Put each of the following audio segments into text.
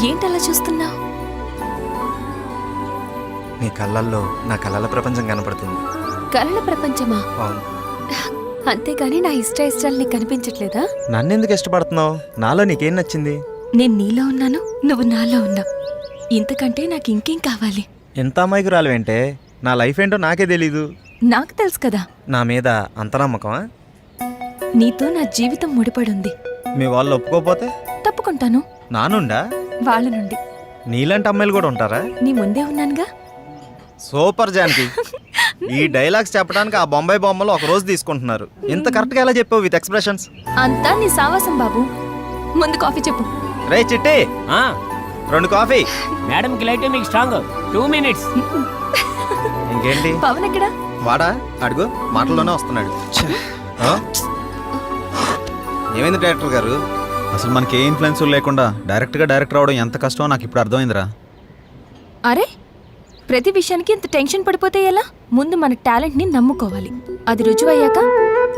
ఏంటలా చూస్తున్నా? నీ కళ్ళల్లో నా కళల ప్రపంచం కనపడుతుంది. కలల ప్రపంచమా? అవును. అంతేగాని నా ఇష్టాలు నీకు కనిపించట్లేదా? నన్నెందుకు ఇష్టపడుతున్నావు? నాలో నీకేం నచ్చింది? నేను నీలో ఉన్నాను, నువ్వు నాలో ఉన్నావు. ఇంతకంటే నాకు ఇంకేం కావాలి? ఎంత అమాయకురాలువేంటే? నా లైఫ్ ఏంటో నాకే తెలీదు. నాకు తెలుసు కదా. నా మీద అంత నమ్మకమా? నీతో నా జీవితం ముడిపడుంది. మీ వాళ్ళు ఒప్పుకోపోతే? తప్పుకుంటాను. నానుండా? వాళ్ళ నుండి. నీలాంటి అమ్మాయిలు కూడా ఉంటారా? నీ ముందే ఉన్నానుగా. సూపర్ జానకి. ఈ డైలాగ్స్ చెప్పడానికి ఆ బొంబాయి బొమ్మలు ఒక రోజు తీసుకుంటున్నారు. ఇంత కరెక్ట్గా ఎలా చెప్పావు విత్ ఎక్స్ప్రెషన్స్? అంతా నీ సావాసం బాబు. ముందు కాఫీ చెప్పు. రే చిట్టి, 2 కాఫీ. మేడంకి లైట్ మీకు స్ట్రాంగ్. 2 minutes. ఇంకేంటి? పవన్ ఎక్కడా? వాడా? అడుగు, మాటల్లోనే వస్తున్నాడు. ఆ? ఏమైంది డైరెక్టర్ గారు? అసలు మనకి ఏ ఇన్ఫ్లుయెన్స్ లేకుండా డైరెక్ట్గా డైరెక్టర్ అవడం ఎంత కష్టమో నాకు ఇప్పుడు అర్థమైందిరా. అరే, ప్రతి విషయానికి ఇంత టెన్షన్ పడిపోతే ఎలా? ముందు మన టాలెంట్ని నమ్ముకోవాలి. అది రుజువయ్యాక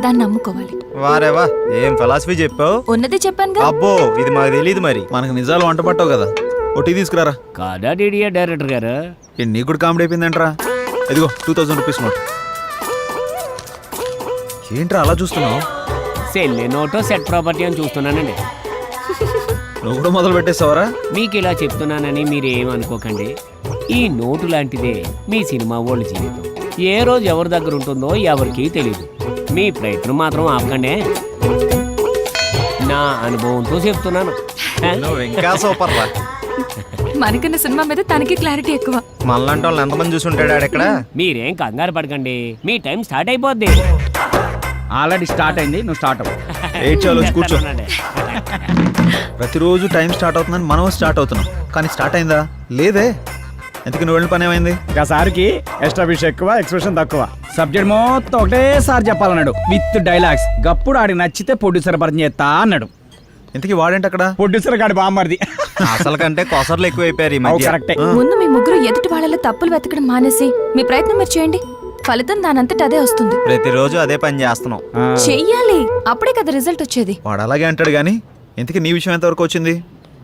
దాన్ని నమ్ముకోవాలి. వారేవా, ఏం ఫిలాసఫీ చెప్పావు? ఉన్నదే చెప్పానుగా. అబ్బో, ఇది మాకు తెలియదు. మరి మనకు నిజాలు వంట పట్టావు కదా, ఒకటి తీసుకురారా. కాదా డీడీఏ డైరెక్టర్ గారు? నీకు కూడా కామెడీ అయిపోయిందంటరా. ఇదిగో 2000 రూపీస్ నోట్. ఏంట్రా అలా చూస్తున్నావు? సెల్లే నోటో సెట్ ప్రాపర్టీ అని చూస్తున్నానండి. నువ్వు కూడా మొదలు పెట్టేస్తావరా? మీకు ఇలా చెప్తున్నానని మీరేమనుకోకండి. ఈ నోటు లాంటిదే మీ సినిమా వాళ్ళ జీవితం. ఏ రోజు ఎవరి దగ్గర ఉంటుందో ఎవరికీ తెలియదు. మీ ప్రయత్నం మాత్రం ఆపకండి. నా అనుభవంతో చెప్తున్నాను. నువ్వు ఇంకా సూపర్ రా. మనకన్నా సినిమా మీద తనకి క్లారిటీ ఎక్కువ. మనలాంటి వాళ్ళు ఎంతమంది చూసి ఉంటాడు ఆడెక్కడ? మీరేం కంగారు పడకండి, మీ టైం స్టార్ట్ అయిపోద్ది. ఆల్రెడీ స్టార్ట్ అయింది, నువ్వు స్టార్ట్ అవ్వు. చాలు కూర్చో. ప్రతిరోజు టైం స్టార్ట్ అవుతుందని మనం స్టార్ట్ అవుతున్నాం, కానీ స్టార్ట్ అయిందా? లేదే. ఎందుకు నువ్వు వెళ్ళిన పని ఏమైంది? ఒకసారికి ఎస్టాబ్లిష్ ఎక్కువ, ఎక్స్ప్రెషన్ తక్కువ. సబ్జెక్ట్ మొత్తం ఒకటేసారి చెప్పాలన్నాడు విత్ డైలాగ్స్. గప్పుడు ఆడికి నచ్చితే ప్రొడ్యూసర్ పరిచయం చేస్తా అన్నాడు. ఇంతకీ వాడేంటి అక్కడ? ప్రొడ్యూసర్ గాడి బామ్మర్ది. అసలు కంటే కొసర్లు ఎక్కువైపోయారు ఈ మధ్య. కరెక్టే. ముందు మీ ముగ్గురు ఎదుటి వాళ్ళ తప్పులు వెతకడం మానేసి మీ ప్రయత్నం మీరు చేయండి. ఫలితం దానంతట అదే వస్తుంది. ప్రతిరోజు అదే పని చేస్తున్నాం. చెయ్యాలి, అప్పుడే కదా రిజల్ట్ వచ్చేది. వాడు అలాగే అంటాడు కానీ ఇంతకీ నీ విషయం ఎంతవరకు వచ్చింది?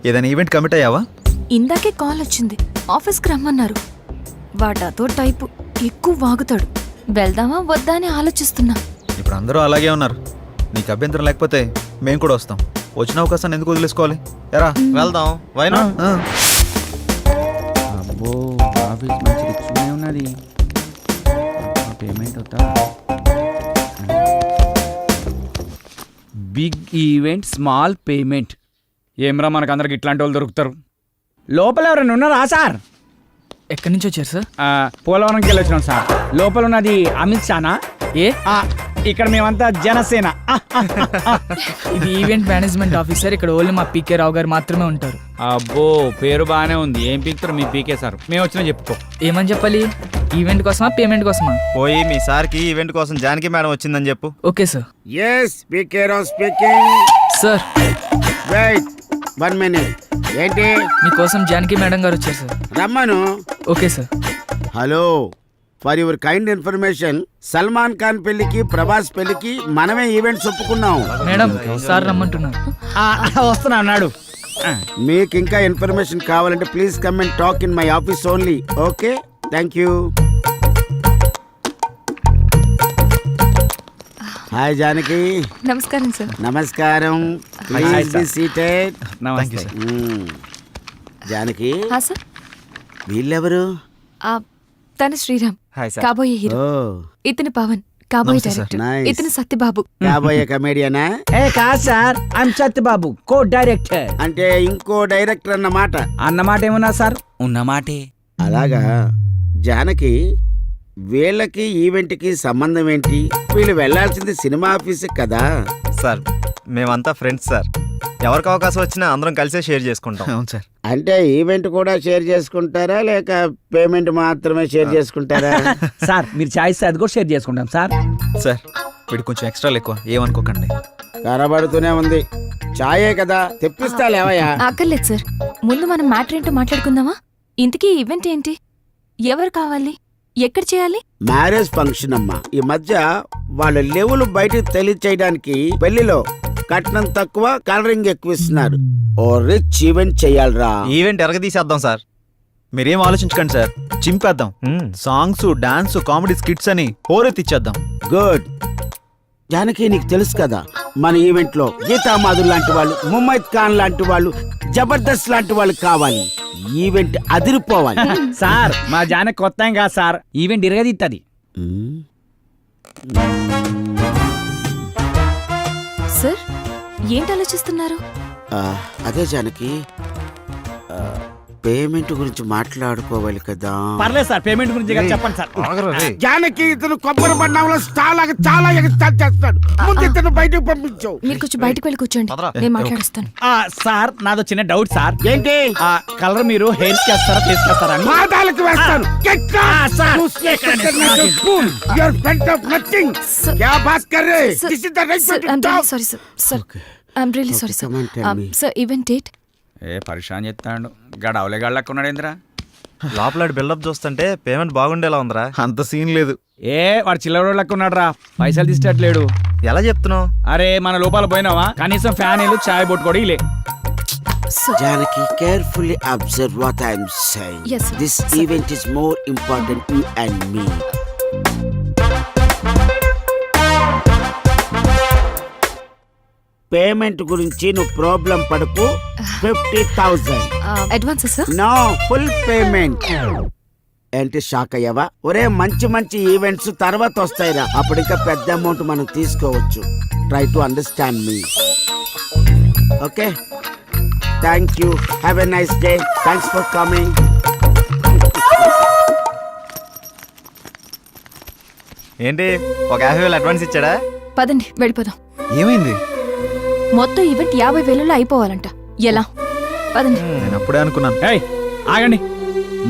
ఏదైనా ఈవెంట్ కమిట్ అయ్యావా? ఇందాకే కాల్ వచ్చింది, ఆఫీస్కి రమ్మన్నారు. వాడాతో టైపు, ఎక్కువ వాగుతాడు. వెళ్దామా వద్దా అని ఆలోచిస్తున్నా. ఇప్పుడు అందరూ అలాగే ఉన్నారు. నీకు అభ్యంతరం లేకపోతే మేము కూడా వస్తాం. వచ్చిన అవకాశాన్ని ఎందుకు వదిలేసుకోవాలి? ఎరా వెళ్దాం. Why not? అబ్బో, ఆఫీస్ మంచి రిచ్గానే ఉన్నది. పేమెంట్ అవుతా. Big event, small payment. ఏమ్రా, మనకు అందరికి ఇట్లాంటి వాళ్ళు దొరుకుతారు. లోపల ఎవరైనా ఉన్నారా సార్? ఎక్కడి నుంచి వచ్చారు సార్? పోలవరంకి వెళ్ళి వచ్చినాం సార్. లోపల ఉన్నది అమిత్ షానా? ఏ ఇక్కడ మేమంతా జనసేన. ఇది ఈవెంట్ మేనేజ్మెంట్ ఆఫీసర్. ఇక్కడ ఓన్లీ మా పీకే రావు గారు మాత్రమే ఉంటారు. అబ్బో, పేరు బాగానే ఉంది. ఏం పీకుతారు మీ పీకే సార్? మేము వచ్చినా చెప్పుకో. ఏమని చెప్పాలి? ఈవెంట్ కోసమా, పేమెంట్ కోసమా? పోయి మీ సార్కి ఈవెంట్ కోసం జానకి మేడం వచ్చిందని చెప్పు. Okay sir. Yes, PK Rao speaking. Sir, Wait, 1 minute. ఏంటి? మీకోసం జానకి మేడం గారు వచ్చారు సార్. రమ్మను. Okay sir. Hello, for your kind information, Salman Khan పెళ్లికి, ప్రభాస్ పెళ్లికి మనమే ఈవెంట్స్ ఒప్పుకున్నాం. మేడం, సార్ రమ్మంటున్నారు. వస్తున్నా అన్నాడు. మీకు ఇంకా ఇన్ఫర్మేషన్ కావాలంటే please come and talk in my office only. Okay, thank you. Hi Janaki. నమస్కారం సార్. నమస్కారం. Please be seated. నమస్తే. జానకి, సార్. వీళ్ళెవరు? తను శ్రీరామ్, హాయ్ సార్. కాబోయే హీరో. ఇతను పవన్, కాబోయే డైరెక్టర్. Nice. ఇతను సత్యబాబు, కాబోయే కమేడియనా? కాదు sir, I'm Satyababu, co director. అంటే ఇంకో డైరెక్టర్ అన్నమాట. అన్నమాట ఏమన్నా సార్? ఉన్నమాటే. అలాగా. జానకి, వీళ్ళకి ఈవెంట్కి సంబంధం ఏంటి? వీళ్ళు వెళ్లాల్సింది సినిమా ఆఫీస్ కదా. సార్, మేమంతా ఫ్రెండ్స్ సార్. ఎవరికి అవకాశం వచ్చినా అందరం కలిసే షేర్ చేసుకుంటాం. అవును సార్. అంటే ఈవెంట్ కూడా షేర్ చేసుకుంటారా, లేక పేమెంట్ మాత్రమే షేర్ చేసుకుంటారా? సార్, మీరు చాయిస్ అది కూడా షేర్ చేసుకుంటాం సార్. సార్, వీడు కొంచెం ఎక్స్ట్రా ఎక్కువ, ఏమనుకోకండి. కనబడుతూనే ఉంది. చాయే కదా, తెప్పిస్తా లేవయ్యా. అక్కర్లేదు సార్. ముందు మనం మ్యాటర్ ఏంటో మాట్లాడుకుందామా? ఇంతకీ ఈ ఈవెంట్ ఏంటి? ఎవరు కావాలి? ఎక్కడ చేయాలి? మ్యారేజ్ ఫంక్షన్ అమ్మా. ఈ మధ్య వాళ్ళ లెవెల్ బయటకు తెలియచేయడానికి పెళ్లిలో కట్నం తక్కువ, కలరింగ్ ఎక్కువ ఇస్తున్నారు. ఓ రిచ్ ఈవెంట్ చెయ్యాలరా. ఈవెంట్ ఎరగదీసేద్దాం సార్. మీరేం ఆలోచించకండి సార్, చింపేద్దాం. సాంగ్స్, డాన్స్, కామెడీ స్కిట్స్ అని హోరెత్తిచ్చేద్దాం. గుడ్. జానకి, నీకు తెలుసు కదా మన ఈవెంట్ లో గీతామాధుర్ లాంటి వాళ్ళు, ముమైత్ ఖాన్ లాంటి వాళ్ళు, జబర్దస్త్ లాంటి వాళ్ళు కావాలి. ఈవెంట్ అదిరిపోవాలి. సార్ మా జానకి కొత్త ఏం కాదు సార్, ఈవెంట్ ఇరగదిత్తది. సార్, ఏంటి ఆలోచిస్తున్నారు? అదే జానకి, పేమెంట్ గురించి మాట్లాడుకోవాలి కదా. పర్లేదు సార్, పేమెంట్ గురించి కదా చెప్పండి సార్. జానకి, ఇతను కొబ్బరి బండంలో చాలా ఎగస్టాల్ చేస్తాడు. ముందు ఇతను బయటకు పంపించావు. మీరు కొంచెం బయటకు వెళ్ళి కూర్చోండి, నేను మాట్లాడుస్తాను. సార్ నాదో చిన్న డౌట్ సార్. ఏంటి? కలర్ మీరు హెయిర్ చేస్తారా, ఫేస్ చేస్తారా అని. పాదాలకు వేస్తాను. Sorry sir, I'm really sorry sir. Sir, event date? ఏ పరిశాన్ చెప్తాడు, గడవలే గళ్ళకు ఉన్నాడేంద్రా. లోపల బిల్డప్ చూస్తుంటే పేమెంట్ బాగుండేలా ఉందిరా. అంత సీన్ లేదు. ఏ వాడు చిల్లర లెక్క ఉన్నాడు రా, పైసలు తీసేటట్లేడు. ఎలా చెప్తున్నావు? అరే మన లోపల పోయినావా, కనీసం ఫ్యాన్ ఇల్లు చాయ్ బొట్టు కూడా ఇలే. Janaki, carefully observe what I am saying. Yes, sir. This Sir. event is more important you and me. Payment గురించి నువ్వు ప్రాబ్లం పడకు. 50,000. Advance sir? No, full payment. ఏంటి షాక్ అయ్యావా? ఒరే, మంచి మంచి ఈవెంట్స్ తర్వాత వస్తాయిరా, అప్పుడు ఇంకా పెద్ద అమౌంట్ మనం తీసుకోవచ్చు. Try to understand me. Okay, thank you. Have a nice day. Thanks for coming. ఏంటి, ఒక 50,000 అడ్వాన్స్ ఇచ్చాడా? పదండి వెళ్ళిపోదాం. ఏమైంది? మొత్తం ఈవెంట్ 50,000లో అయిపోవాలంట. ఎలా? పదండి. నేను అప్పుడే అనుకున్నాను. ఏయ్ ఆగండి,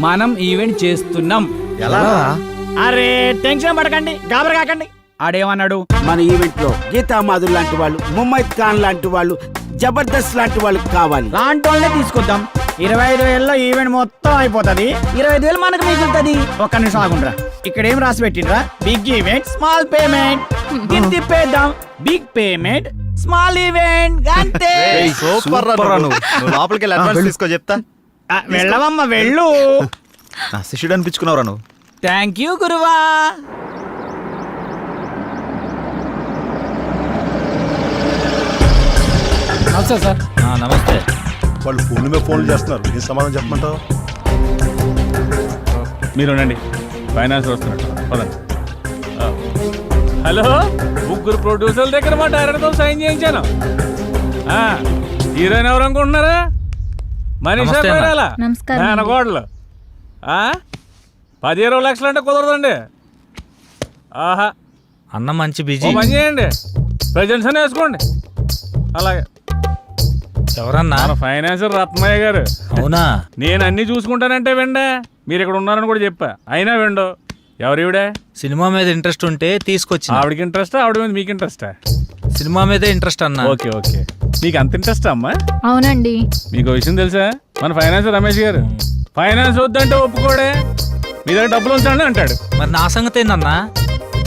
మనం ఈవెంట్ చేస్తున్నాం. ఎలా? అరే టెన్షన్ పడకండి, గాబర కాకండి. ఆడేమన్నాడు? మన ఈవెంట్ లో గీతామాధుర్ లాంటి వాళ్ళు, ముమైత్ ఖాన్ లాంటి వాళ్ళు, జబర్దస్త్ లాంటి వాళ్ళు కావాలి. లాంటి వాళ్ళనే తీసుకొద్దాం. 25,000లో ఈవెంట్ మొత్తం అయిపోతుంది. 25,000 మనకు మిగులుతుంది. ఒక్క నిమిషం ఆగుండ్రా, ఇక్కడ ఏం రాసి పెట్టిండ్రా? Big event, small payment. దీన్ని తిప్పేద్దాం. బిగ్ పేమెంట్, స్మాల్ ఈవెంట్, అంతే. సూపర్ రా నువ్వు. లోపలికి వెళ్ళి అడ్వాన్స్ తీసుకో, చెప్తా. వెళ్ళవమ్మ వెళ్ళు. నా శిష్యుడు అనిపించుకున్నావురా నువ్వు. థ్యాంక్ యూ గురువా. సార్ నమస్తే. వాళ్ళు ఫోన్ల మీద ఫోన్లు చేస్తున్నారు, ఏం సమాధానం చెప్పమంటావు? మీరు ఉండండి, ఫైనాన్స్ వస్తున్నట్టు. పదండి. హలో, ముగ్గురు ప్రొడ్యూసర్ల దగ్గర మా డైరెక్టర్తో సైన్ చేయించాను. హీరోయిన్ ఎవరు అనుకుంటున్నారా? మనీషా కొయిరాల, మేనకోడలు. 10-20 లక్షలు అంటే కుదరదండి. ఆహా, అన్న మంచి బిజీ. పని చేయండి, ప్రజెంట్స్ అని వేసుకోండి. అలాగే. ఎవరన్నా? మన ఫైనాన్సర్ రత్నయ్య గారు. అవునా? నేను అన్ని చూసుకుంటానంటే వెండే, మీరు ఇక్కడ ఉన్నారని కూడా చెప్పా, అయినా వెండో. ఎవరివిడే? సినిమా మీద ఇంట్రెస్ట్ ఉంటే తీసుకొచ్చి. ఆవిడకి ఇంట్రెస్టా, ఆవిడ మీద మీకు ఇంట్రెస్టా? సినిమా మీదే ఇంట్రెస్ట్ అన్న. ఓకే ఓకే, మీకు అంత ఇంట్రెస్ట్ అమ్మా? అవునండి. మీకు విషయం తెలుసా, మన ఫైనాన్సర్ రమేష్ గారు ఫైనాన్స్ వద్దంటే ఒప్పుకోడే, మీ దగ్గర డబ్బులు ఉంచండి అంటాడు. మరి నా సంగతి ఏందన్నా?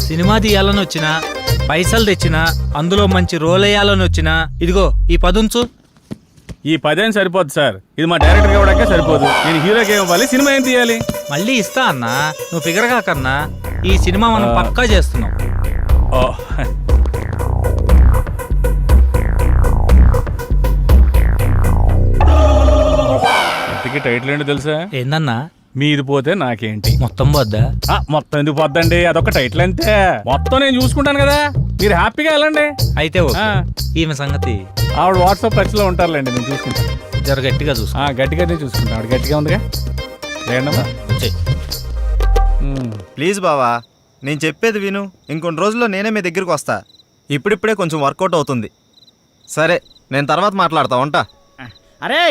సినిమా తీయాలని వచ్చినా, పైసలు తెచ్చినా, అందులో మంచి రోల్ వేయాలని వచ్చినా, ఇదిగో ఈ 10 ఉంచు. ఈ 10 సరిపోదు సార్, ఇది మా డైరెక్టర్ కావడాకే సరిపోదు. నేను హీరోకి ఏం ఇవ్వాలి, సినిమా ఏం తీయాలి? మళ్ళీ ఇస్తా అన్నా, నువ్వు ఫిగర్ కాకన్నా. ఈ సినిమా మనం పక్కా చేస్తున్నాం. ఓ, ఇంతకీ టైటిల్ ఏంటో తెలుసా? ఏందన్నా? మీది పోతే నాకేంటి. మొత్తం వద్దా? మొత్తం ఎందుకు పోద్దండి, అదొక టైటిల్ అంతే. మొత్తం నేను చూసుకుంటాను కదా, మీరు హ్యాపీగా వెళ్ళండి. అయితే ఓకే. ఈమె సంగతి ఆవిడ వాట్సాప్ టచ్లో ఉంటారులేండి, నేను చూసుకుంటాను. జర గట్టిగా చూసుకో. గట్టిగానే చూసుకుంటాను, ఆవిడ గట్టిగా ఉందిగా. లేదమ్మా, వచ్చేయ్. ప్లీజ్ బావా, నేను చెప్పేది విను. ఇంకొన్ని రోజుల్లో నేనే మీ దగ్గరికి వస్తా. ఇప్పుడిప్పుడే కొంచెం వర్కౌట్ అవుతుంది. సరే, నేను తర్వాత మాట్లాడతా, ఉంటా. అరే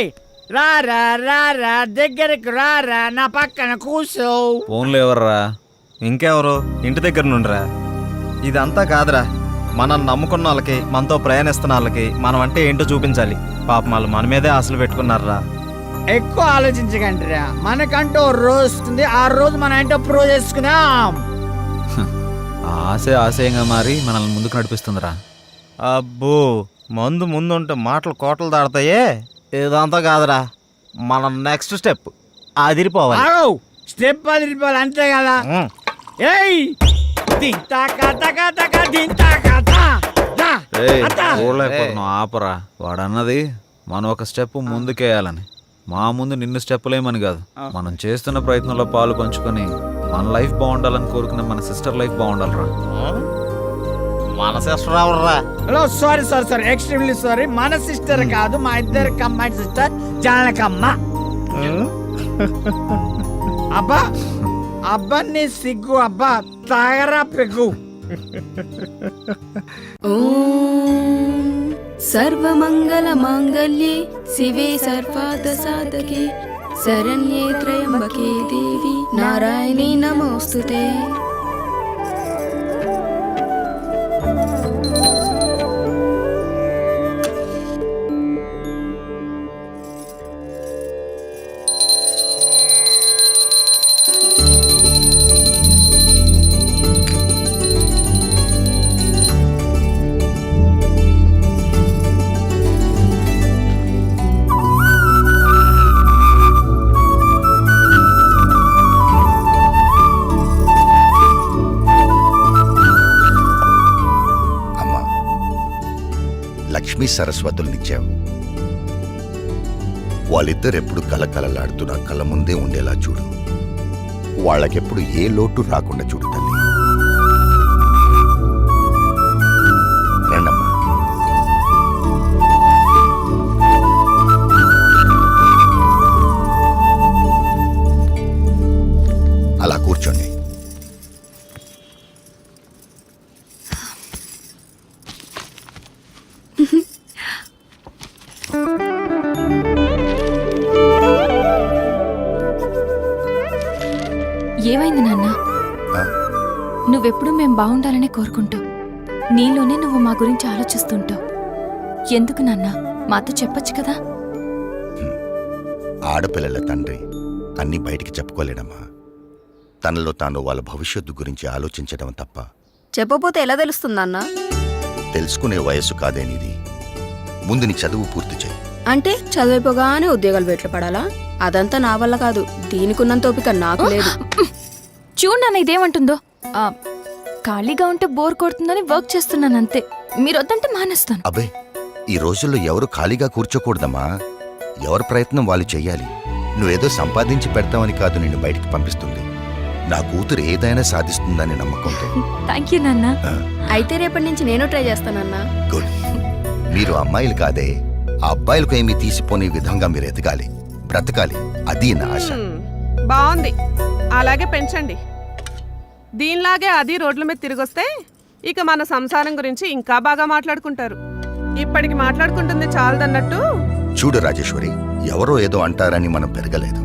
రారా రారా, దగ్గరకు రారా, నా పక్కన కూర్చో. ఫోన్లో ఎవర్రా? ఇంకెవరు? ఇంటి దగ్గర నుండిరా. ఇదంతా కాదురా, మనం నమ్ముకున్న వాళ్ళకి, మనతో ప్రయాణిస్తున్న వాళ్ళకి మనం అంటే ఏంటో చూపించాలి. పాపం వాళ్ళు మన మీదే ఆశలు పెట్టుకున్నారా. ఎక్కువ ఆలోచించకండిరా, మనకంటూ ఓ రోజు వస్తుంది, ఆ రోజు మనం ఏంటో ప్రూవ్ చేసుకుందాం. ఆశయంగా మారి మనల్ని ముందుకు నడిపిస్తుందిరా. అబ్బో మందు ముందుంటే మాటలు కోటలు దాడతాయే. ఇదంతా కాదురా, మన నెక్స్ట్ స్టెప్ అదిరిపోవాలి. ఆగో, స్టెప్ అదిరిపోవాలి అంతే కదా. ఉమ్. ఏయ్ దింతా కథ దింతా కథ ఏయ్, చూడలేకపోతున్నావు, ఆపరా. వాడు అన్నది మనం ఒక స్టెప్ ముందుకేయాలని. మా ముందు నిన్ను స్టెప్పులేమని కాదు, మనం చేస్తున్న ప్రయత్నంలో పాలు పంచుకొని మన లైఫ్ బాగుండాలని కోరుకునే మన సిస్టర్ లైఫ్ బాగుండాలిరా. మన సిస్టర్ ఎవర్రా? Hello, sorry extremely sorry. మన సిస్టర్ కాదు, మా ఇద్దరు కంబైన్ సిస్టర్ జానకమ్మ. అబ్బా అబ్బా నీ సిగ్గు, అబ్బా తాగరా పెగ్గు. సర్వమంగళ మాంగళ్యే శివే సర్వార్థ సాధకే శరణ్యే త్రయంబకే దేవి నారాయణీ నమోస్తుతే. లక్ష్మీ సరస్వతులనిచ్చావు. వాళ్ళిద్దరెప్పుడు కలకలలాడుతూ నా కళ్ళ ముందే ఉండేలా చూడు. వాళ్ళకెప్పుడు ఏ లోటు రాకుండా చూడు తల్లి. రండమ్మా. అలా కూర్చోండి. ఏమైంది నాన్న? నువ్వెప్పుడు మేం బాగుండాలనే కోరుకుంటావు. నీలోనే నువ్వు మా గురించి ఆలోచిస్తుంటావు. ఎందుకు నాన్న? మాతో చెప్పొచ్చు కదా. ఆడపిల్లల తండ్రి అన్నీ బయటికి చెప్పుకోలేడమ్మా. తనలో తాను వాళ్ళ భవిష్యత్తు గురించి ఆలోచించడం తప్ప. చెప్పపోతే ఎలా తెలుస్తుందన్నా? తెలుసుకునే వయస్సు కాదేనిది. ముందు నీ చదువు పూర్తి చేయి. అంటే చదివిపోగానే ఉద్యోగాలు బయట పడాలా? అదంతా నా వల్ల కాదు. దీనికున్నంత ఓపిక నాకు లేదు. చూడు నాన్న ఇదేమంటుందో. ఖాళీగా ఉంటే బోర్ కొడుతుందని వర్క్ చేస్తున్నాను అంతే. మీరు వద్దంటే మానేస్తాను. అబ్బే, ఈ రోజుల్లో ఎవరు ఖాళీగా కూర్చోకూడదమ్మా. ఎవరి ప్రయత్నం వాళ్ళు చెయ్యాలి. నువ్వేదో సంపాదించి పెడతావని కాదు నిన్ను బయటికి పంపిస్తుంది. నా కూతురు ఏదైనా సాధిస్తుందని నమ్మకంతో. థ్యాంక్ యూ నాన్న. అయితే రేపటి నుంచి నేను ట్రై చేస్తానన్నా. గుడ్. మీరు అమ్మాయిలు కాదే, ఆ అబ్బాయిలకు ఏమీ తీసిపోని విధంగా మీరు ఎదగాలి, బ్రతకాలి. అది నా ఆశ. బాగుంది, అలాగే పెంచండి. దీనిలాగే అది రోడ్ల మీద తిరిగొస్తే ఇక మన సంసారం గురించి ఇంకా బాగా మాట్లాడుకుంటారు. ఇప్పటికి మాట్లాడుకుంటుంది చాలదన్నట్టు. చూడు రాజేశ్వరి, ఎవరో ఏదో అంటారని మనం పెరగలేదు,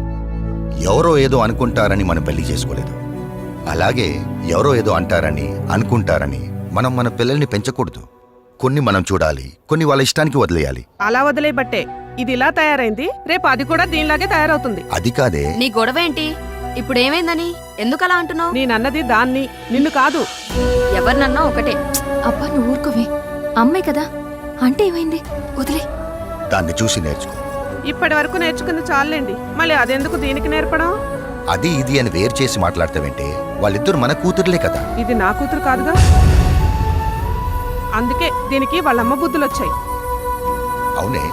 ఎవరో ఏదో అనుకుంటారని మనం పెళ్లి చేసుకోలేదు. అలాగే ఎవరో ఏదో అంటారని అనుకుంటారని మనం మన పిల్లల్ని పెంచకూడదు. కొన్ని మనం చూడాలి, కొన్ని వాళ్ళ ఇష్టానికి వదిలేయాలి. అలా వదిలేబట్టే ఇది ఇలా తయారైంది. రేపు అది కూడా దీనిలాగే తయారవుతుంది. అది కాదే. నీ గొడవ ఏంటి? ఇప్పుడు ఏమైందని ఎందుకు అలా అంటున్నావు? నేనన్నది దాన్ని, నిన్ను కాదు. ఎవరినన్నా ఒకటే. అబ్బా నువ్వు ఊరుకోవే, అమ్మాయి కదా. అంటే ఏమైంది? వదిలే. దాన్ని చూసి నేర్చుకో. ఇప్పటి వరకు నేర్చుకుంది చాలండి, మళ్ళీ అదెందుకు దీనికి నేర్పడం? అది ఇది అని వేరు చేసి మాట్లాడతావంటే వాళ్ళిద్దరు మన కూతురులే కదా. ఇది నా కూతురు కాదుగా. అందుకే దీనికి వాళ్ళమ్మ బుద్ధులు వచ్చాయి. అవునే,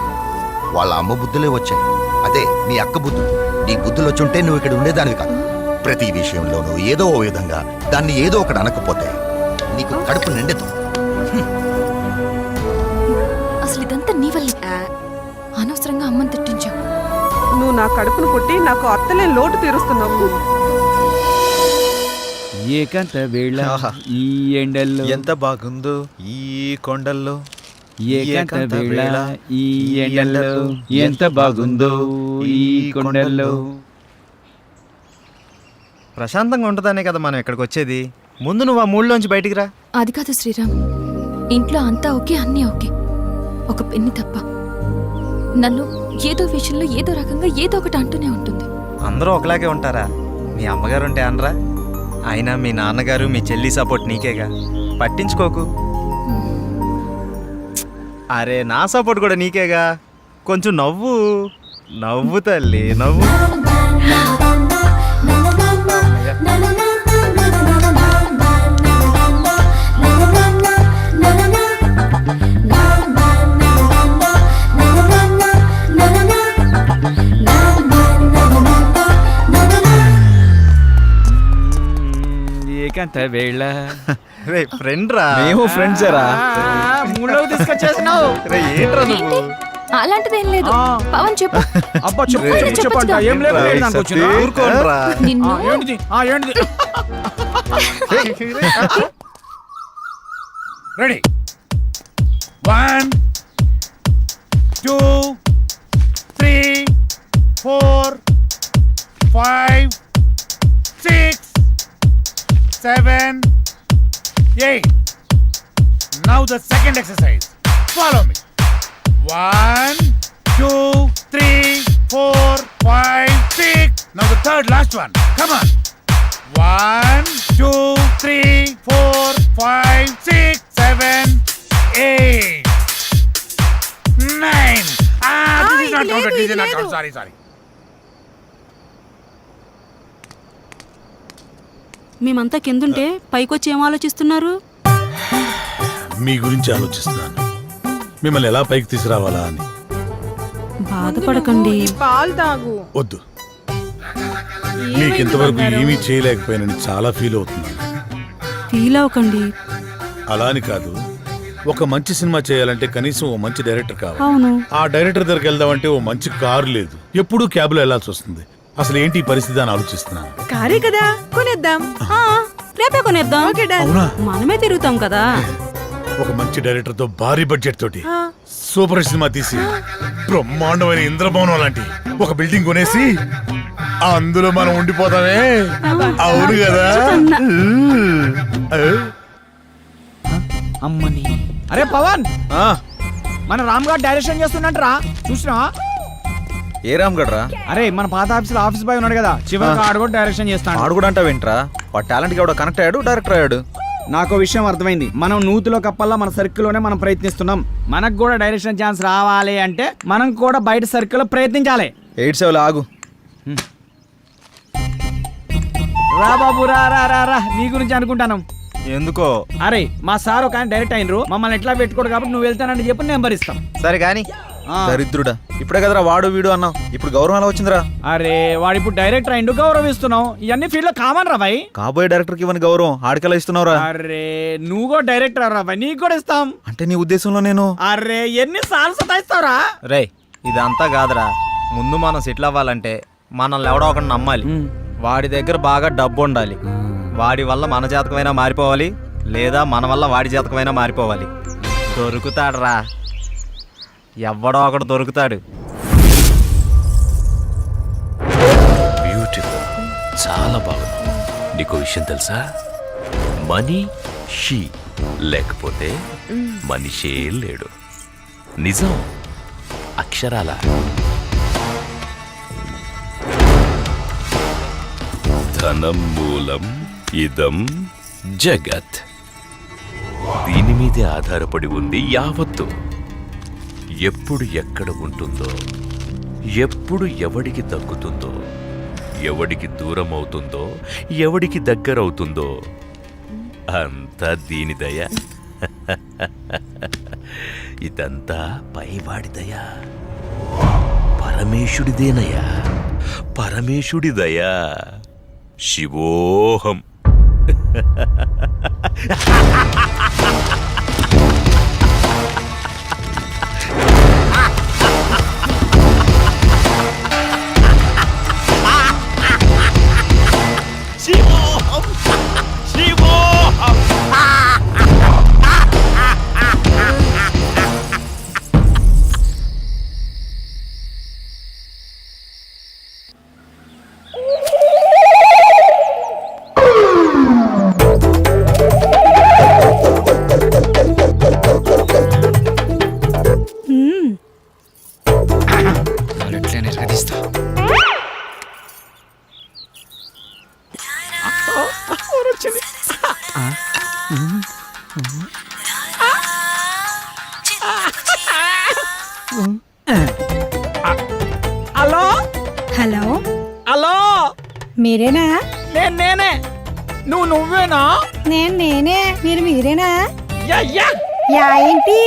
వాళ్ళ అమ్మ బుద్ధులే వచ్చాయి. అదే నీ అక్క బుద్ధులు. నీ బుద్ధులు వచ్చుంటే నువ్వు ఇక్కడ ఉండేదానివి కాదు. ప్రతి విషయంలోనూ ఏదో ఓ విధంగా దాన్ని ఏదో ఒకటి అనకపోతే నీకు కడుపు నిండదు. అసలు ఇదంతా నీ వల్లే. అనవసరంగా అమ్మని తిట్టించావు. నువ్వు నా కడుపును పుట్టి నాకు అత్తలే లోటు తీరుస్తున్నావు. ఏకంత వేళ ఈ ఎండల్లో ఎంత బాగుందో ఈ కొండల్లో. ఏకంత వేళ ఈ ఎండల్లో ఎంత బాగుందో ఈ కొండల్లో. ప్రశాంతంగా ఉంటుందనే కదా మనం ఇక్కడికి వచ్చేది. ముందు నువ్వు ఆ మూడ్లోంచి బయటికి రా. అది కాదు శ్రీరామ్, ఇంట్లో అంతా ఓకే, అన్నీ ఓకే, ఒక పెన్ని తప్ప. నన్ను ఏదో విషయంలో ఏదో రకంగా ఏదో ఒకటి అంటూనే ఉంటుంది. అందరూ ఒకలాగే ఉంటారా? మీ అమ్మగారు ఉంటే అనరా? అయినా మీ నాన్నగారు మీ చెల్లి సపోర్ట్ నీకేగా, పట్టించుకోకు. అరే నా సపోర్ట్ కూడా నీకేగా, కొంచెం నవ్వు నవ్వు తల్లి నవ్వు. ఏకంత వేళ రే ఫ్రెండ్ రా, మేము ఫ్రెండ్స్ రా. మూడులోకి తీసుకొచ్చేసినావు. రే ఏంట్రా నువ్వు? అలాంటిదేం లేదు. పవన్ చెప్పు. అబ్బా చెప్పు రే, చెప్పు, చెప్పంట. ఏం లేదు రే, లేదు దానికి వచ్చినా? ఊరుకోండ్రా. నిన్ను ఏంటిది ఏంటిది? Ready 1 2 3 4 5 6 7 8. Now the second exercise. Follow me. 1 2 3 4 5 6. Now the third last one. Come on. 1 2 3 4 5 6 7 8 9. This is not counted. This is not counted. Sorry. మేమంతా కిందుంటే పైకొచ్చి ఏం ఆలోచిస్తున్నారు? మీ గురించి ఆలోచిస్తున్నాను, మిమ్మల్ని ఎలా పైకి తీసుకురావాలా అని. బాధపడకండి. పాలు తాగు. వద్దు, మీకు ఇంతవరకు ఏమీ చేయలేకపోయానని చాలా ఫీల్ అవుతున్నాను. ఫీల్ అవ్వకండి. అలా అని కాదు, ఒక మంచి సినిమా చేయాలంటే కనీసం ఓ మంచి డైరెక్టర్ కావాలి. అవును. ఆ డైరెక్టర్ దగ్గరికి వెళ్దామంటే ఓ మంచి కారు లేదు, ఎప్పుడూ క్యాబ్లో వెళ్లాల్సి వస్తుంది. అసలు ఏంటి ఈ పరిస్థితి అని ఆలోచిస్తున్నాను. కారే కదా, కొనేద్దాం. రేపే కొనేద్దాం. అవునా? మనమే తిరుగుతాం కదా. ఒక మంచి డైరెక్టర్ తో భారీ బడ్జెట్ తోటి సూపర్ సినిమా తీసి బ్రహ్మాండమైన ఇంద్రభవనం లాంటి ఒక బిల్డింగ్ కొనేసి అందులో మనం ఉండిపోతామే. అవును కదా? అమ్మని. అరే పవన్, మన రామ్ గారు డైరెక్షన్ చేస్తున్నట్రా, చూసినా? ఏ రామ్ గడ్రా? అరే మన పాత ఆఫీస్ బాయ్ ఉన్నాడు కదా, చివరికి ఆడు కూడా డైరెక్షన్ చేస్తాడు. ఆడు కూడా అంటావేంట్రా? వాడు టాలెంట్ కి ఎవడో కనెక్ట్ అయ్యాడు, డైరెక్టర్ అయ్యాడు. నాకు విషయం అర్థమైంది. మనం నూతిలో కప్పల్లా మన సర్కిల్లోనే మనం ప్రయత్నిస్తున్నాం. మనకు కూడా డైరెక్షన్ ఛాన్స్ రావాలి అంటే మనం కూడా బయట సర్కిల్లో ప్రయత్నించాలి. 8-7 ఆగు. రా బాబు రా రా రా రా, నీ గురించి అనుకుంటాను. ఎందుకో? అరే మా సార్ ఒక ఆయన డైరెక్ట్ అయినరు, మమ్మల్ని ఎట్లా పెట్టుకోడు కాబట్టి నువ్వు వెళ్తానని చెప్పి నెంబర్ ఇస్తాం. సరే కానీ దరిద్రుడా, ఇప్పుడే కదరా వాడు వీడు అన్నావు, ఇప్పుడు గౌరవం ఎలా వచ్చిందిరా? అరే వాడు ఇప్పుడు డైరెక్టర్ అయిండు, గౌరవిస్తున్నావు. ఇవన్నీ ఫీల్డ్ లో కామన్ రా భాయ్. కాబోయే డైరెక్టర్ కి ఇవ్వని గౌరవం ఆడికెలా ఇస్తున్నావురా? అరే నువ్వు కూడా డైరెక్టర్ రా భాయ్, నీకు కూడా ఇస్తాం. అంటే నీ ఉద్దేశంలో నేను? అరే ఎన్ని సార్లు సతాయిస్తావురా? రే ఇదంతా కాదురా, ముందు మనం సెటిల్ అవ్వాలంటే మనల్ని ఎవడో ఒకటి నమ్మాలి. వాడి దగ్గర బాగా డబ్బు ఉండాలి. వాడి వల్ల మన జాతకమైనా మారిపోవాలి, లేదా మన వల్ల వాడి జాతకమైనా మారిపోవాలి. దొరుకుతాడురా, ఎవడో ఒకడు దొరుకుతాడు. బ్యూటిఫుల్, చాలా బాగుంది. నీకు విషయం తెలుసా? మనీ షీ లేకపోతే మనిషే లేడు. నిజం, అక్షరాల. ధనం మూలం ఇదం జగత్. దీని మీదే ఆధారపడి ఉంది యావత్తు. ఎప్పుడు ఎక్కడ ఉంటుందో, ఎప్పుడు ఎవడికి దక్కుతుందో, ఎవడికి దూరం అవుతుందో, ఎవడికి దగ్గరవుతుందో అంతా దీని దయ. ఇదంతా పైవాడి దయ, పరమేశుడిదేనయ్యా, పరమేశుడి దయ. శివోహం. శివోహం, శివోహం. మీరేనా? నేనే. నువ్వేనా? నేనే. మీరేనా? యా. యా ఏంటి?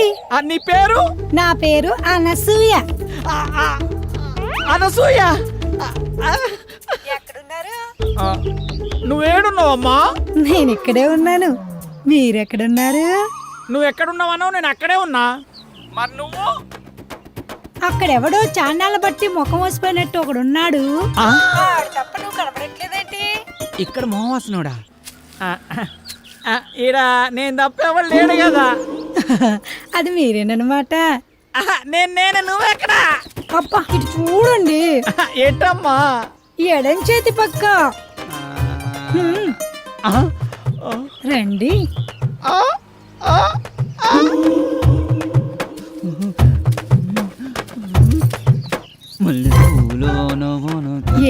నీ పేరు? నా పేరు అనసూయ. అనసూయ. ఎక్కడున్నారు? నువ్వేడున్నావమ్మా? నేను ఇక్కడే ఉన్నాను. మీరెక్కడున్నారు? నువ్వు ఎక్కడున్నావనో నేను అక్కడే ఉన్నా. మరి నువ్వు? అక్కడెవడో చాన్నాళ్ళ బట్టి ముఖం వసిపోయినట్టు ఒకడున్నాడు. తప్ప నువ్వు కనపడట్లేదేంటి? ఇక్కడ మోహవాసనుడా? ఈడ నేను తప్ప ఎవరు లేడు కదా. అది మీరేనమాట. నేను నువ్వెక్కడా? అబ్బా ఇటు చూడండి. ఏంటమ్మా? ఎడం చేతి పక్క. రండి.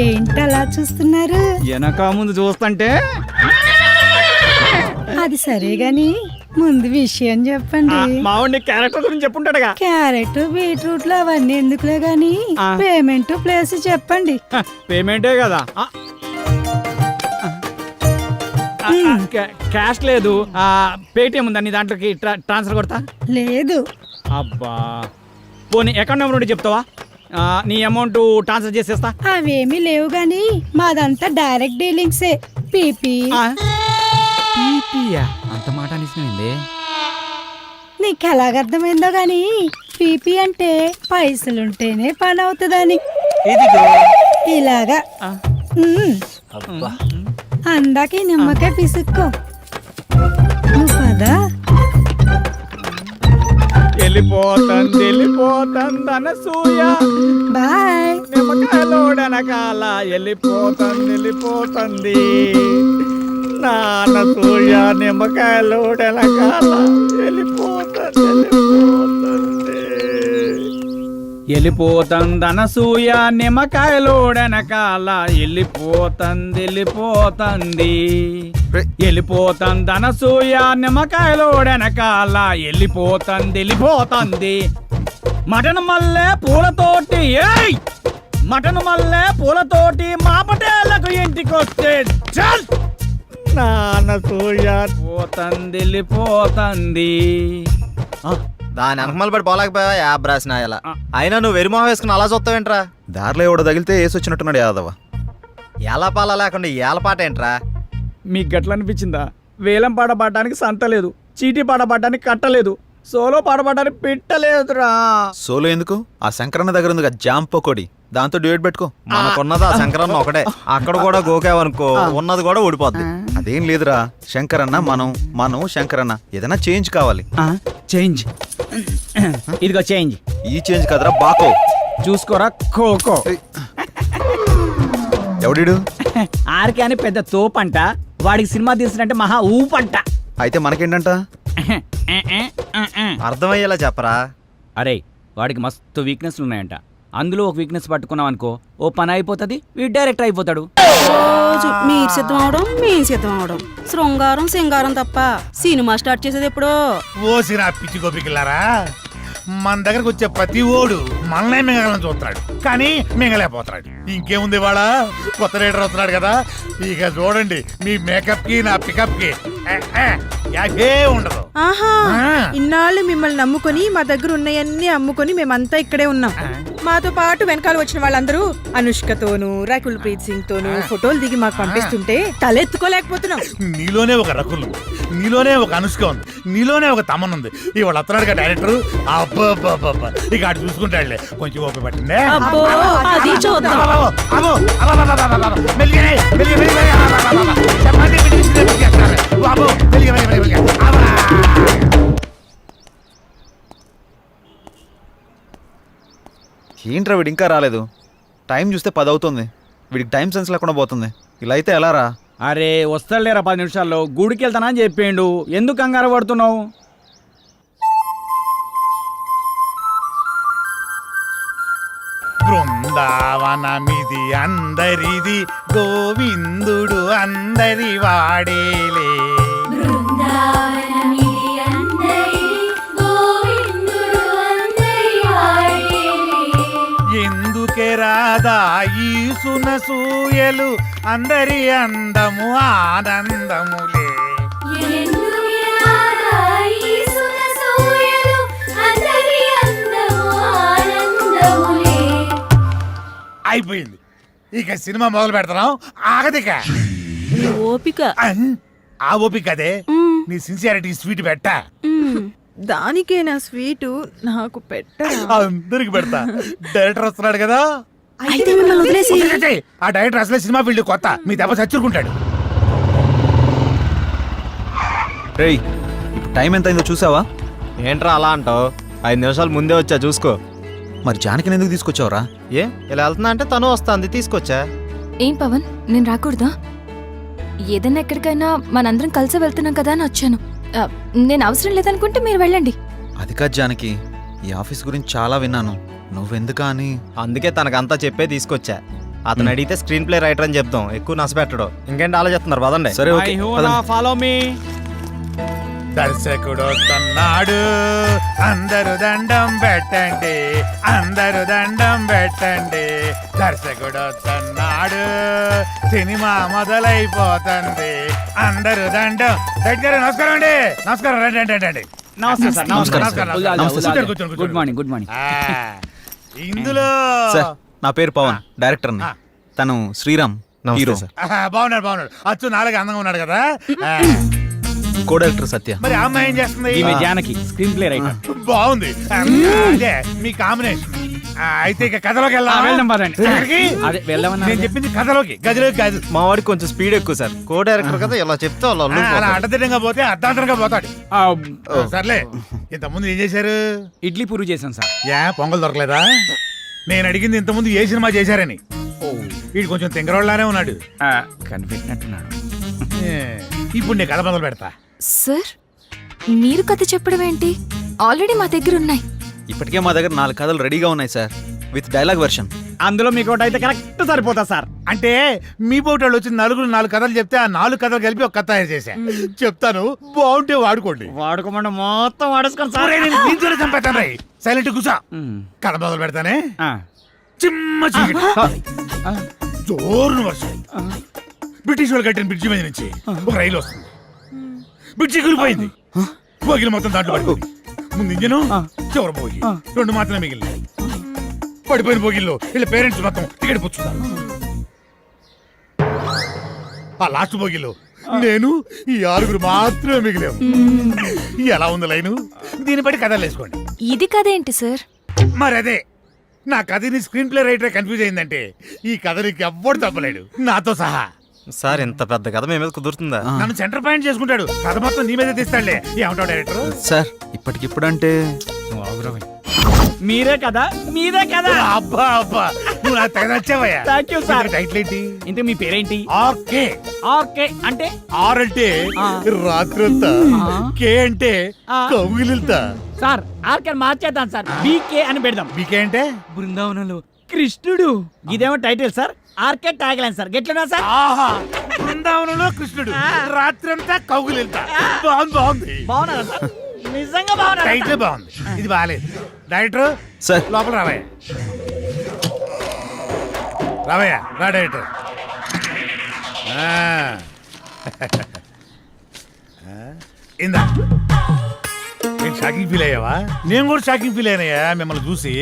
ఏంటలా చూస్తున్నారు? వెనక ముందు చూస్తుంటే. అది సరే గాని ముందు విషయం చెప్పండి. మావాడి క్యారెక్టర్ గురించి చెప్పుంటాడుగా. క్యారెట్ బీట్రూట్లు అవన్నీ ఎందుకులే గాని పేమెంట్ ప్లేస్ చెప్పండి. పేమెంటే కదా. క్యాష్ లేదు. పేటిఎం ఉందా నీ దాంట్లోకి ట్రాన్స్ఫర్ కొడతా? లేదు. అబ్బా పోనీ అకౌంట్ నెంబర్ ఉంటే చెప్తావా? నీ అమౌంట్ ట్రాన్స్ఫర్ చేసేస్తా. అవేమీ లేవు గాని మాదంతా డైరెక్ట్ డీలింగ్సే. పీపీ. అంత మాట అనిసింది. నీకు ఎలాగర్థమైందో గాని పీపీ అంటే పైసలుంటేనే పని అవుతుందని. ఇలాగా అందాక ఈ నిమ్మకాయ పిసుక్కో. నువ్వు పదా. వెళ్ళిపోతుంది అనసూయ. బాయ్. నిమ్మకాయలోడనకాల వెళ్ళిపోతుంది. నా అనసూయ నిమ్మకాయలోడనకాల వెళ్ళిపోతుంది అనసూయ నిమ్మకాయలోడనకాల వెళ్ళిపోతుంది అనసూయ నిమ్మకాయలోడనకాల వెళ్ళిపోతుంది. మటన్ మల్లె పూలతోటి మా పటేళ్లకు ఇంటికొస్తే చల్ నానసూయ వెళ్ళిపోతుంది. దాని అనకమల పడి పోలేకపోయావా యాబ్రాసిన ఇలా. అయినా నువ్వు వెరిమోహం వేసుకుని అలా చూస్తావేంట్రా? దారిలో ఎవడో తగిలితే వేసి వచ్చినట్టున్నాడు యాదవ. ఎలా పాల లేకుండా ఏలపాట ఏంట్రా? మీకు గట్ల అనిపించిందా? వేలం పాట పాడడానికి సంత లేదు, చీటీ పాట పాడడానికి కట్టలేదు, సోలో పాట పాడడానికి పెట్టలేదురా. సోలో ఎందుకు? ఆ శంకరన్న దగ్గర ఉంది జామ్ పకోడి, దాంతో డ్యూయట్ పెట్టుకో. మనకున్నది ఆ శంకరన్న ఒకటే. అక్కడ కూడా గోకావనుకో ఉన్నది కూడా ఊడిపోద్ది. అదేం లేదురా, శంకరన్న మనం శంకరన్న ఏదైనా చేంజ్ కావాలి. చేంజ్ ఇదిగో చేంజ్. ఈ చేంజ్ కదరా బాకో. చూసుకోరా కోకో. ఎవడిడు? ఆర్కే అని పెద్ద తోపంట, వాడికి సినిమా తీసినట్టే మహా ఊపంట. అయితే మనకేంటంట? అర్థమయ్యేలా చెప్పరా. అరే వాడికి మస్తు వీక్నెస్లు ఉన్నాయంట. అందులో ఒక వీక్నెస్ పట్టుకున్నాం అనుకో, ఓ పని అయిపోతుంది, వీడు డైరెక్టర్ అయిపోతాడు. రోజు మీరు సిద్ధం అవడం మేము సిద్ధం అవడం, శృంగారం సింగారం తప్ప సినిమా స్టార్ట్ చేసేది ఎప్పుడో. ఓసిరా పిచ్చి గోపికిల్లారా, మన దగ్గరకు వచ్చే ప్రతి ఓడు మనల్నే మింగలని చూస్తున్నాడు, కానీ మింగలేకపోతున్నాడు. ఇంకేముంది వాళ్ళ కొత్త రైడర్ వస్తున్నాడు కదా, ఇక చూడండి మీ మేకప్ కి నా పికప్ కి యాభే ఉండదు. ఆహా, ఇన్నాళ్ళు మిమ్మల్ని నమ్ముకొని మా దగ్గర ఉన్నాయన్నీ అమ్ముకొని మేమంతా ఇక్కడే ఉన్నాం. మాతో పాటు వెనకాల వచ్చిన వాళ్ళందరూ అనుష్కతోనూ రకుల్ ప్రీత్ సింగ్ తోనూ ఫోటోలు దిగి మాకు పంపిస్తుంటే తలెత్తుకోలేకపోతున్నాం. నీలోనే ఒక రకుల్, నీలోనే ఒక అనుష్క ఉంది, నీలోనే ఒక తమన్ ఉంది. ఇవాళ వస్తున్నాడుగా డైరెక్టర్. అబ్బా ఇక అటు చూసుకుంటాడులే, కొంచెం ఓపిక పట్టిందే. ఏంట్రా వీడు ఇంకా రాలేదు? టైం చూస్తే 10 అవుతుంది. వీడికి టైం సెన్స్ లేకుండా పోతుంది. ఇలా అయితే ఎలా రా? అరే వస్తాడులేరా 10 నిమిషాల్లో. గుడికి వెళ్తానా అని చెప్పిండు, ఎందుకు కంగారు పడుతున్నావు? బృందావనమిది అందరిది, గోవిందుడు అందరి వాడేలే. ఎందుకే రాధా ఈ సునసూయలు అందరి అందము ఆనందములే. అయిపోయింది, ఇక సినిమా మొదలు పెడతాం. ఆగదిక ఓపిక. ఆ ఓపిక అదే నీ సిన్సియారిటీ స్వీట్ పెట్ట. దానికే నా స్వీటు నాకు పెట్టరా? అందరికి పెడతా. డైరెక్టర్ వస్తున్నాడు కదా, అయితే మిమ్మల్ని వదిలేసి వదిలేసేయ్. ఆ డైరెక్టర్ అసలే సినిమా ఫీల్డ్ కొత్త, మీ దెబ్బ చచ్చుకుంటాడు. రేయ్ ఇప్పుడు టైం ఎంత అయిందో చూసావా? ఏంట్రా అలా అంటావు? 5 నిమిషాలు ముందే వచ్చా చూసుకో. మరి జానకిని ఎందుకు తీసుకొచ్చావురా? ఏ ఇలా వెళ్తున్నా అంటే తను వస్తుంది, తీసుకొచ్చా. ఏం పవన్, నేను రాకూడదా? ఏదైనా ఎక్కడికైనా మనందరం కలిసి వెళ్తున్నాం కదా అని వచ్చాను. నేను అవసరం లేదనుకుంటే మీరు వెళ్ళండి. అది కాదు జానకి, ఈ ఆఫీస్ గురించి చాలా విన్నాను, నువ్వెందుకా అని. అందుకే తనకంతా చెప్పే తీసుకొచ్చా. అతను అడిగితే స్క్రీన్ ప్లే రైటర్ అని చెప్తాం, ఎక్కువ నసపెట్టడు. ఇంకేంటి ఆలోచిస్తున్నారు? పదండి. సరే ఓకే ఫాలో మీ. దర్శకుడు వస్తున్నాడు, అందరు దండం పెట్టండి, అందరు దండం పెట్టండి. దర్శకుడు వస్తున్నాడు, సినిమా మొదలైపోతుంది, అందరు దండం. దగ్గర నమస్కారం అండి. నమస్కారం, రండి రండి రండి. నమస్తే సార్. నమస్కారం. కూర్చోండి, కూర్చోండి, గుడ్ మార్నింగ్. Good morning. ఇందులో సార్ నా పేరు పవన్, డైరెక్టర్ని. తను శ్రీరామ్, హీరో. బాగున్నాడు బాగున్నాడు, అచ్చు నాలుగు అందంగా ఉన్నాడు కదా. కో డైరెక్టర్ సత్య. మరి ఆ అమ్మాయి ఏం చేస్తుంది? ఈమె జానకి, స్క్రీన్ ప్లే రైటర్. బాగుంది, అదే మీ కాంబినేషన్. అయితే ఇక కథలోకి వెళ్దాం పదండి. ఎక్కడికి? అదే వెళ్దామన్నా. నేను చెప్పింది కథలోకి, గదిలోకి కాదు. మా వాడికి కొంచెం స్పీడ్ ఎక్కువ సార్. కో డైరెక్టర్ కదా, ఇలా చెప్తే వాళ్ళు అలా అల్లుకుపోతారు. అడ్డదిడ్డంగా పోతే అర్ధాంతరంగా పోతాడు. సర్లే, ఇంతకుముందు ఏం చేశారు? ఇడ్లీ పూరి చేశాను సార్. పొంగల్ దొరకలేదా? నేను అడిగింది ఇంతకుముందు ఏ సినిమా చేశారని. వీడు కొంచెం తింగరోళ్ళనే ఉన్నాడు. కనిపెట్టినట్టున్నాడు. ఇప్పుడు నేను కథ మొదలు పెడతా. సార్, మీరు కథ చెప్పడం ఏంటి? ఆల్రెడీ మా దగ్గర ఉన్నాయి. ఇప్పటికే మా దగ్గర 4 కథలు రెడీగా ఉన్నాయి సార్, విత్ డైలాగ్ వెర్షన్. అందులో మీకు ఒకటి అయితే కరెక్ట్ సరిపోతా సార్. అంటే మీ పోటాళ్ళు వచ్చి 4 కథలు చెప్తే ఆ 4 కథలు కలిపి ఒక కథ తయారు చేశా. చెప్తాను, బాగుంటే వాడుకోండి. వాడుకోమంటే మొత్తం వాడేసుకొని సార్. దీంతోనే చంపేస్తాను రై. సైలెంట్ కూసా. కథ మొదలు పెడతానే. చిమ్మ చీకటి, జోరున వర్షం. బ్రిటిష్ వాళ్ళు కట్టిన బ్రిడ్జి మీద నుంచి ఒక రైలు వస్తుంది. బ్రిడ్జి కూలిపోయింది, బోగిలు మొత్తం దాంట్లో పడిపోయింది. ముందు ఇంజను, చివరి బోగి, 2 మాత్రమే మిగిలినాయి. పడిపోయిన బోగిల్లో వీళ్ళ పేరెంట్స్ మొత్తం టికెట్ పుచ్చుతారు. ఆ లాస్ట్ బోగిలో నేను, ఈ 6 మాత్రమే మిగిలాము. ఎలా ఉంది లైను? దీన్ని బట్టి కథలు వేసుకోండి. ఇది కథ ఏంటి సార్? మరి అదే, నా కథని స్క్రీన్ ప్లే రైటర్ కన్ఫ్యూజ్ అయిందంటే ఈ కథ నీకు ఎవ్వడు తప్పలేడు, నాతో సహా. సార్ ఇంత పెద్ద కథ మీ మీద కుదురుతుందా? నన్ను సెంటర్ పాయింట్ చేసుకుంటాడు, కథ మొత్తం నీ మీద తీస్తాడులే. ఏమంటావు డైరెక్టర్? సార్ ఇప్పటికిప్పుడంటే మీరే కదా, మీరే కదా. అబ్బా అబ్బా, నువ్వు నాకు తెగ నచ్చావయ్యా. Thank you sir. టైటిల్ ఏంటి? ఇంతకు మీ పేరేంటి? ఆర్కే. ఆర్కే అంటే? ఆర్ అంటే రాత్రంతా, కే అంటే కౌగిలిల్తా. సార్ ఆర్కే మార్చేద్దాం సార్, బీకే అని పెడదాం. బీకే అంటే బృందావనంలో కృష్ణుడు. ఇదేమో title sir, R K tagline sir. గెట్లనా సార్? ఆహా, బృందావనంలో కృష్ణుడు, రాత్రంతా కౌగిలిల్తా. బాగుంది బాగుంది. బాగున్నారా సార్? నిజంగా బాగున్నా. టైటిల్ బాగుంది, ఇది బాగాలేదు. డైరెక్టర్ సార్ లోపల రావయ్యా. రావయ్యా, రా డైరెక్టర్. ఇందా, నేను షాకింగ్ ఫీల్ అయ్యావా? నేను కూడా షాకింగ్ ఫీల్ అయినాయా మిమ్మల్ని చూసి.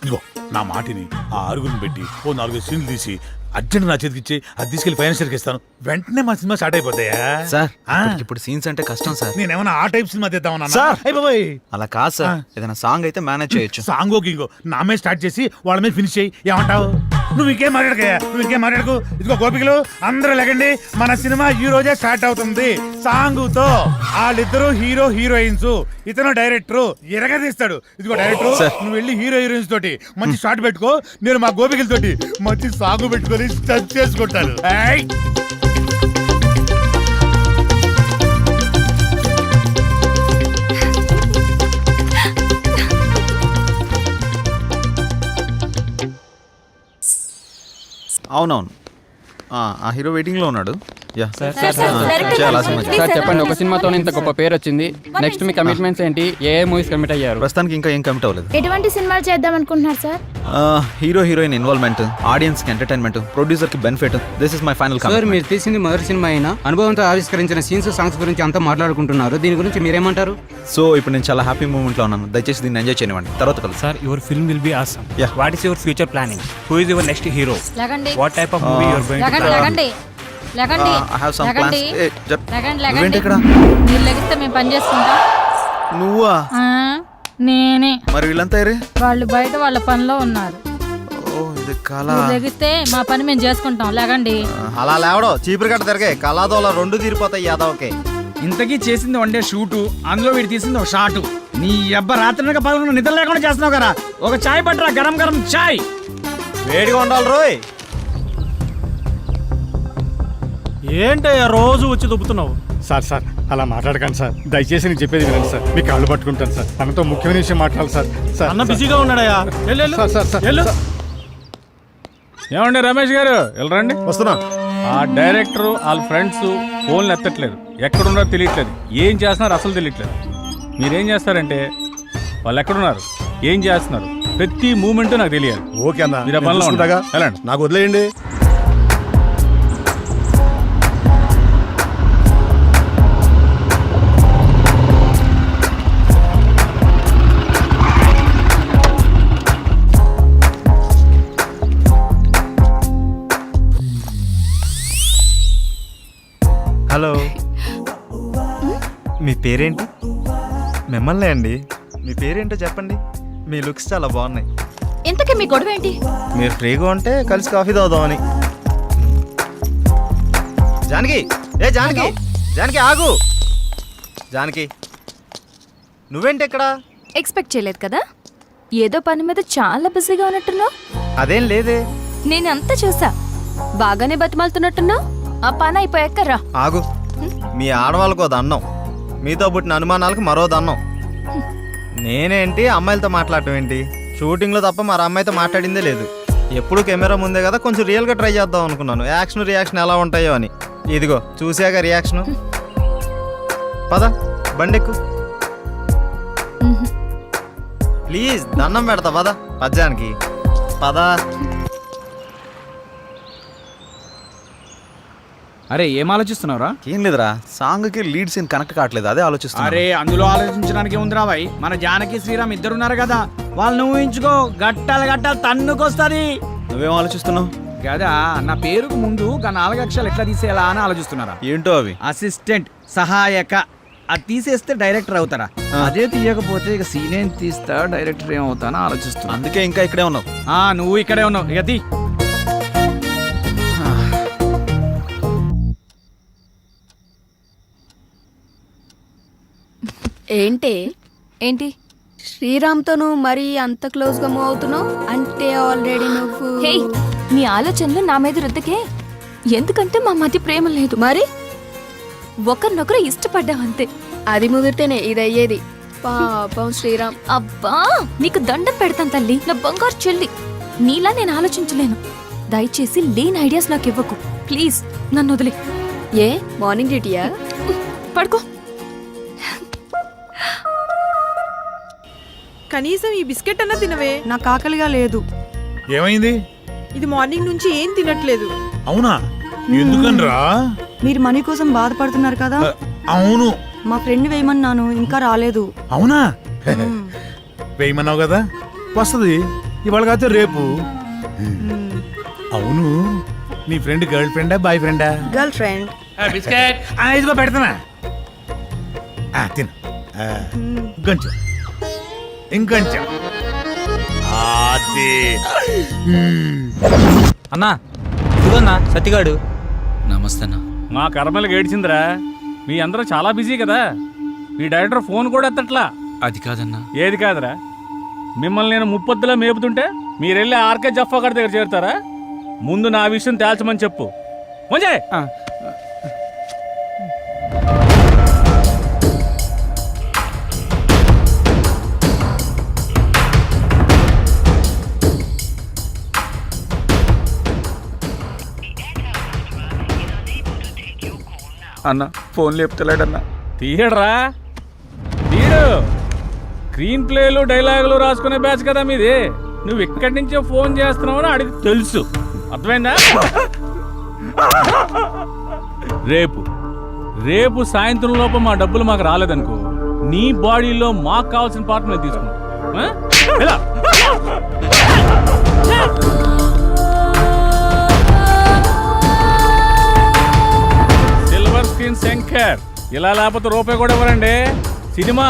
ఇదిగో నా మాటిని, ఆ 6 పెట్టి ఓ 4 సీన్లు తీసి అర్జెంట్ నా చేతికి ఇచ్చి అది తీసుకెళ్లి ఫైనాన్షియల్కి ఇస్తాను. వెంటనే మా సినిమా స్టార్ట్ అయిపోతాయా? సార్ ఇప్పుడు సీన్స్ అంటే కష్టం సార్. నేనేమన్నా ఆ టైప్ సినిమా తీద్దామన్నా? సార్. అయిపోయి అలా కాదు సార్, ఏదైనా సాంగ్ అయితే మేనేజ్ చేయొచ్చు. సాంగో గింగో నా మీద స్టార్ట్ చేసి వాళ్ళ మీద ఫినిష్ చేయి. ఏమంటావు? నువ్వు ఇంకేం మాట్లాడకయ్యా, నువ్వు ఇంకేం మాట్లాడకు. ఇదిగో గోపికలు అందరూ లేకండి, మన సినిమా ఈ రోజే స్టార్ట్ అవుతుంది. సాంగుతో వాళ్ళిద్దరు హీరో హీరోయిన్స్, ఇతను డైరెక్టర్ ఎరగదీస్తాడు. ఇదిగో డైరెక్టర్, నువ్వు వెళ్ళి హీరో హీరోయిన్స్ తోటి మంచి షాట్ పెట్టుకో, నేను మా గోపికలతోటి మంచి సాంగ్ పెట్టుకొని టచ్ చేసుకుంటాను. అవునవును, ఆ హీరో వెయిటింగ్లో ఉన్నాడు. యా చేయాలి ఆ సినిమా చేయాలి. సార్ చెప్పండి, ఒక సినిమాతో ఇంత గొప్ప పేరు వచ్చింది, నెక్స్ట్ మీ కమిట్మెంట్స్ ఏంటి? ఏ మూవీస్ కమిట్ అయ్యారు? ప్రస్తుతానికి ఇంకా ఏం కమిట్ అవ్వలేదు. ఎటువంటి సినిమాలు చేద్దాం అనుకుంటున్నారు sir? Hero heroine involvement, audience కి ఎంటర్టైన్మెంట్, ప్రొడ్యూసర్ కి benefit, this is my final sir commitment. మీరు తీసింది మొదటి సినిమా అయినా అనుభవంతో ఆవిష్కరించిన సీన్స్ సాంగ్స్ గురించి అంతా మాట్లాడుకుంటున్నారు, దీని గురించి మీరేమంటారు? సో ఇప్పుడు నేను చాలా హ్యాపీ మూమెంట్ లో ఉన్నాను, దయచేసి దీన్ని ఎంజాయ్ చేయనివ్వండి. తర్వాత కలుసు. Sir your film will be awesome. Yeah. What is your future planning? Who is your next hero? లగండి what type of movie your going to లగండి లగండి I have some plans. నువ్వేంటి ఇక్కడ? మీరు లెగిస్తే మేము పని చేసుకుంటాం. నువ్వా? నేనే. మరి వీళ్ళంతా ఏరే? వాళ్ళు బయట వాళ్ళ పనిలో ఉన్నారు. ఓ ఇది కళ. లెగిస్తే మా పని మేము చేసుకుంటాం. లగండి. అలా లేవడో చీపురు కట్ట తిరగాయి కళాదోళ రెండు తీరిపోతాయి యాదవకే. ఇంతకీ చేసింది వన్ డే షూటు, అందులో వీడు తీసింది ఒక షాటు. నీ అబ్బ రాత్రి పదకొండు నిద్ర లేకుండా చేస్తున్నావు కదా, ఒక చాయ్ పట్టరా, గరం గరం చాయ్. వేడిగా ఉండాలి రోయ్. ఏంటయ్యా రోజు వచ్చి దుబ్బుతున్నావు? సార్ సార్ అలా మాట్లాడకండి సార్, దయచేసి నేను చెప్పేది వినండి సార్, మీ కాళ్ళు పట్టుకుంటాను సార్, తనతో ముఖ్యమైన విషయం మాట్లాడాలి సార్. సార్ అన్న బిజీగా ఉన్నాడయ్యా. సార్ సార్ సార్ ఏమండి రమేష్ గారు, వెళ్ళరండి. వస్తున్నా. ఆ డైరెక్టర్ వాళ్ళ ఫ్రెండ్స్ ఫోన్లు ఎత్తట్లేదు, ఎక్కడున్నారో తెలియట్లేదు, ఏం చేస్తున్నారు అసలు తెలియట్లేదు. మీరేం చేస్తారంటే వాళ్ళు ఎక్కడున్నారు, ఏం చేస్తున్నారు, ప్రతి మూమెంట్ నాకు తెలియాలి. ఓకే అన్న, మీరు ఆ పనిలో చూసుకుంటాగా. వెళ్ళండి. నాకు వదిలేయండి. హలో, మీ పేరేంటి? మిమ్మల్ని అండి. మీ పేరేంటో చెప్పండి, మీ లుక్స్ చాలా బాగున్నాయి. ఇంతకీ మీ గొడవ ఏంటి? మీరు ఫ్రీగా ఉంటే కలిసి కాఫీ తాగుదామని. జానకి, ఏ జానకి, జానకి ఆగు. జానకి నువ్వేంటి ఇక్కడ? ఎక్స్పెక్ట్ చేయలేదు కదా, ఏదో పని మీద చాలా బిజీగా ఉన్నట్టున్నావు. అదేం లేదే. నేను అంతా చూసా, బాగానే బతిమాలుతున్నట్టున్నావు. ఆ పని అయిపోయాక రా. ఆగు, మీ ఆడవాళ్ళకో దండం, మీతో పుట్టిన అనుమానాలకు మరో దండం. నేనేంటి అమ్మాయిలతో మాట్లాడటం ఏంటి? షూటింగ్లో తప్ప మరి అమ్మాయితో మాట్లాడిందే లేదు. ఎప్పుడు కెమెరా ముందే కదా, కొంచెం రియల్గా ట్రై చేద్దాం అనుకున్నాను. యాక్షన్ రియాక్షన్ ఎలా ఉంటాయో అని. ఇదిగో చూసాక రియాక్షను. పద బండెక్కు ప్లీజ్, దండం పెడతా పద. పద్యానికి పద. అరే ఏం ఆలోచిస్తున్నావురా? ఏం లేదురా, సాంగ్ కి లీడ్ సీన్ కనెక్ట్ కావట్లేదు, అదే ఆలోచిస్తున్నా. అరే అందులో ఆలోచించడానికి ఉందిరా భాయ్, మన జానకి శ్రీరామ్ ఇద్దరున్నారు కదా, వాళ్ళని ఊహించుకో, గట్టాలు గట్టాలు తన్నుకొస్తుంది. నువ్వేం ఆలోచిస్తున్నావు? కదా నా పేరుకు ముందు 4 అక్షరాలు ఎట్లా తీసేయాలా అని ఆలోచిస్తున్నారా? ఏంటో అవి? అసిస్టెంట్, సహాయక. అది తీసేస్తే డైరెక్టర్ అవుతారా? అదే తీయకపోతే ఇక సీన్ ఏం తీస్తా, డైరెక్టర్ ఏమవుతానో ఆలోచిస్తున్నా. అందుకే ఇంకా ఇక్కడే ఉన్నావు. నువ్వు ఇక్కడే ఉన్నావు, ఇక తీ. ఏంటి శ్రీరామ్తో నువ్వు మరీ అంత క్లోజ్ గా మూవ్ అవుతున్నావు అంటే ఆల్రెడీ నువ్వు. హే, నీ ఆలోచనలు నా మీద రుద్దకే. ఎందుకంటే మా మధ్య ప్రేమ లేదు, మరి ఒకరినొకరు ఇష్టపడ్డాం అంతే. అది ముదిరితేనే ఇది అయ్యేది. పాపం శ్రీరామ్. అబ్బా, నీకు దండం పెడతాను తల్లి, నా బంగారు చెల్లి. నీలా నేను ఆలోచించలేను. దయచేసి లేని ఐడియాస్ నాకు ఇవ్వకు ప్లీజ్, నన్ను వదిలే. ఏ మార్నింగ్ డ్యూటీయా? పడుకో. కనీసం ఈ బిస్కెట్ అన్న తినవే. నాకు ఆకలిగా లేదు. ఏమైంది? ఇది మార్నింగ్ నుంచి ఏం తినట్లేదు. అవునా? ఎందుకనరా? మీరు మనీ కోసం బాధపడుతున్నారు కదా. అవును. మా ఫ్రెండ్ వేయమన్నాను, ఇంకా రాలేదు. అవునా? వేయమన్నావు కదా, వస్తుంది ఇవాళ కాకపోతే రేపు. అవును, నీ ఫ్రెండ్ గర్ల్ ఫ్రెండా బాయ్ ఫ్రెండా? Girl friend. బిస్కెట్ ఇదిగో పెడతానా, తిను. ఇంకొంచెం ఇంకొంచెం. అన్నా ఇదిగోన్నా సత్తిగాడు. నమస్తే అన్న. మా కర్మలకు ఏడ్చిందిరా, మీ అందరూ చాలా బిజీ కదా, మీ డైరెక్టర్ ఫోన్ కూడా ఎత్తట్లా. అది కాదన్నా. ఏది కాదురా, మిమ్మల్ని నేను ముప్పొద్దులా మేపుతుంటే మీరెళ్ళి ఆర్కే జఫా గారి దగ్గర చేరుతారా? ముందు నా విషయం తేల్చమని చెప్పు. మంజయ్ అన్న ఫోన్ లేపుతలేడన్నా. తీయడరా, తీయడు. స్క్రీన్ ప్లేలు డైలాగులు రాసుకునే బ్యాచ్ కదా మీది. నువ్వు ఇక్కడి నుంచే ఫోన్ చేస్తున్నావని అడిగి తెలుసు. అర్థమైందా? రేపు సాయంత్రం లోపు మా డబ్బులు మాకు రాలేదనుకో, నీ బాడీలో మాకు కావాల్సిన పార్ట్ నేను తీసుకుంటా. సిల్వర్ స్క్రీన్ శంకర్ ఇలా లేకపోతే రూపాయి కూడా ఇవ్వరండి. సినిమా